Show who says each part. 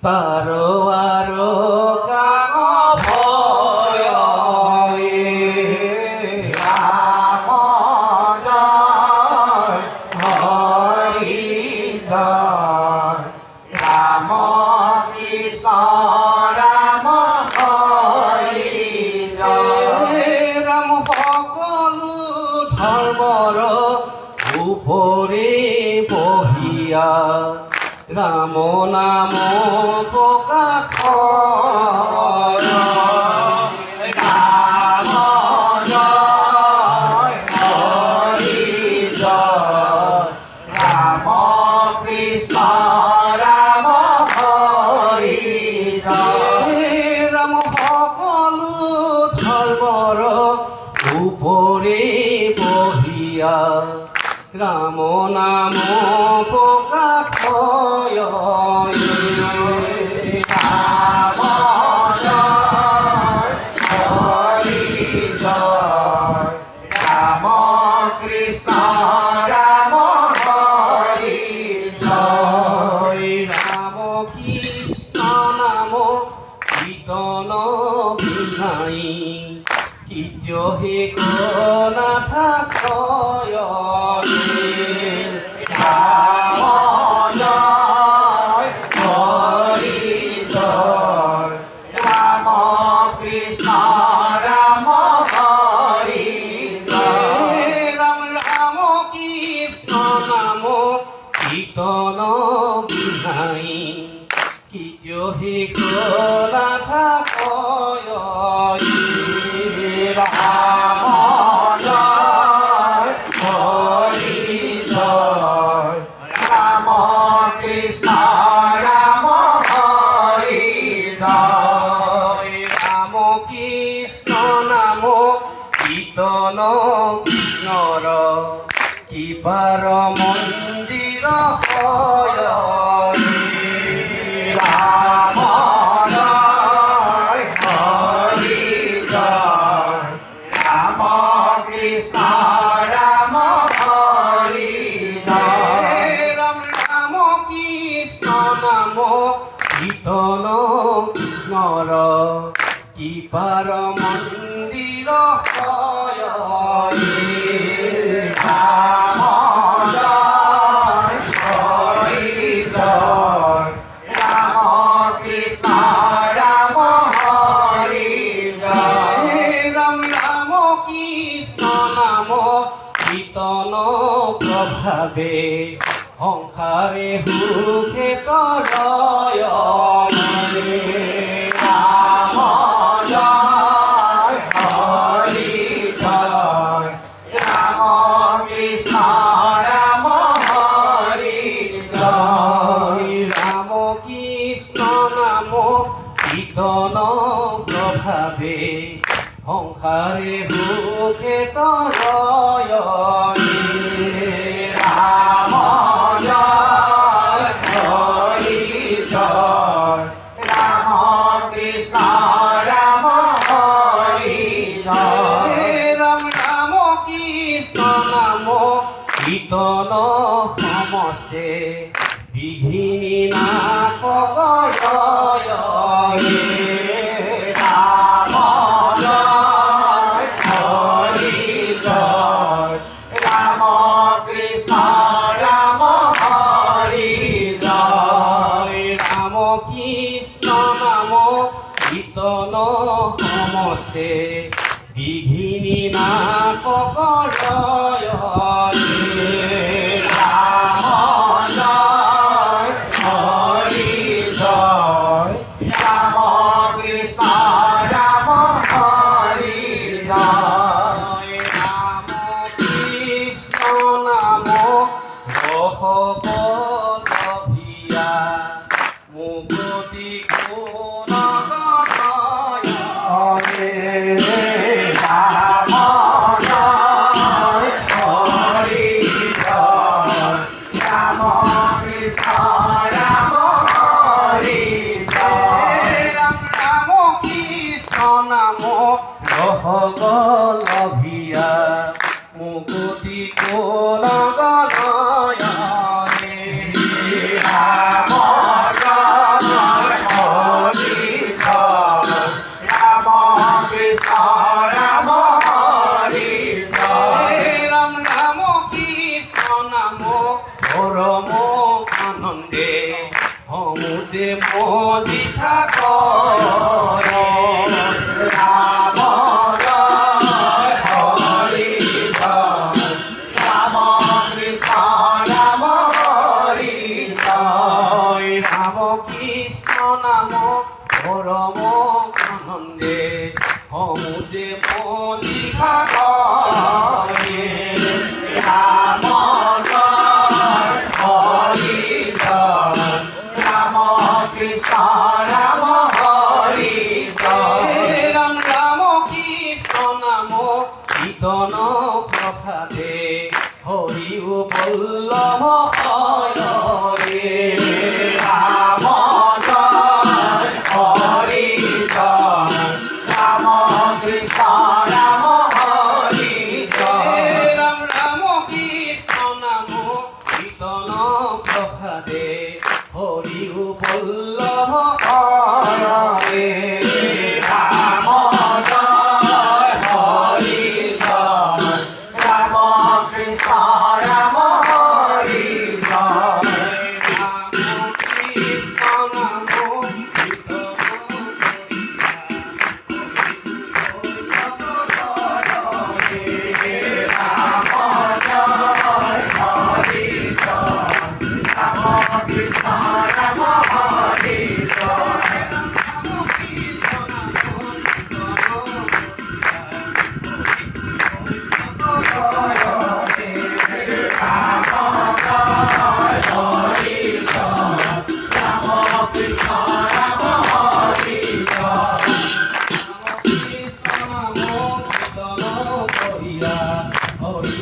Speaker 1: তারো আরো কাম ভয় রাম জয় হরি জয় রাম কৃষ্ণ রাম হরি জয় রাম সকলো ধৰ্মৰ উপৰে বহিয়া রাম নাম প্রকাশ রাম জয় হরি জয় রাম কৃষ্ণ রাম হরি জয় রাম সকলো ধৰ্মৰ উপৰে বহিয়া রাম নাম প্রকাশ রাম জয় হরি জয় রাম কৃষ্ণ রাম হরি জয় রাম কৃষ্ণ নাম কীর্তন বিনাই কীর্ত্য হে নাথাকয় রাম জয় হরি জয় রাম কৃষ্ণ রাম হরি জয় রাম রাম কৃষ্ণ নাম কীর্তন বিনাই কীর্ত্য হে নাথাকয় রাম জয় হরি জয় রাম কৃষ্ণ রাম হরি জয় রাম কৃষ্ণ নাম কীৰ্তন কৃষ্ণৰ কিবাৰ মন্দিৰ হয় ৰাম জয় হৰি জয় রাম কৃষ্ণ রাম হরি জয় রাম রাম কৃষ্ণ নাম কীৰ্তন কৃষ্ণৰ কিবাৰ মন্দিৰ হয় ৰাম জয় হৰি জয় রাম কৃষ্ণ রাম হৰি জয় রাম রাম কৃষ্ণ নাম কীৰ্তন প্ৰভাৱে সংসাৰে সুখে তৰয় ৰাম জয় হৰি জয় ৰাম কৃষ্ণ ৰাম হৰি জয় ৰাম কৃষ্ণ নাম কীৰ্তন প্ৰভাৱে সংসাৰে সুখে তৰয় ৰাম জয় হৰি জয় ৰাম কৃষ্ণ ৰাম হৰি জয় ৰাম ৰাম কৃষ্ণ নাম কীৰ্তন সমস্তে বিঘিনি নাশক রাম জয় হৰি জয় রাম কৃষ্ণ রাম হৰি জয় রাম কৃষ্ণ নাম কীৰ্তন সমস্তে বিঘিনি নাশক রাম জয় হৰি জয় রাম কৃষ্ণ রাম হৰি জয় রাম কৃষ্ণ নাম ৰসকলভিয়া মুকতি কোন ৰাম জয় হৰি জয় ৰাম কৃষ্ণ ৰাম হৰি জয় ৰাম ৰাম কৃষ্ণ নাম ৰসকলভিয়া মুকতি কোন গণয় রাম জয় যে মজিষা করে রাম জয় হরি জয় রাম কৃষ্ণ রাম হরি জয় রাম রাম কৃষ্ণ নাম কীর্তন প্রসাদে হরি বল্লভ হয় রে রাম জয় হরি জয় রাম কৃষ্ণ রাম হরি জয় রাম রাম কৃষ্ণ নাম কীর্তন প্রসাদে হরি বল্লভ হয় রে রাম জয় হরি জয় রাম কৃষ্ণ রাম হরি জয় রাম কৃষ্ণ নাম কীর্তন হরি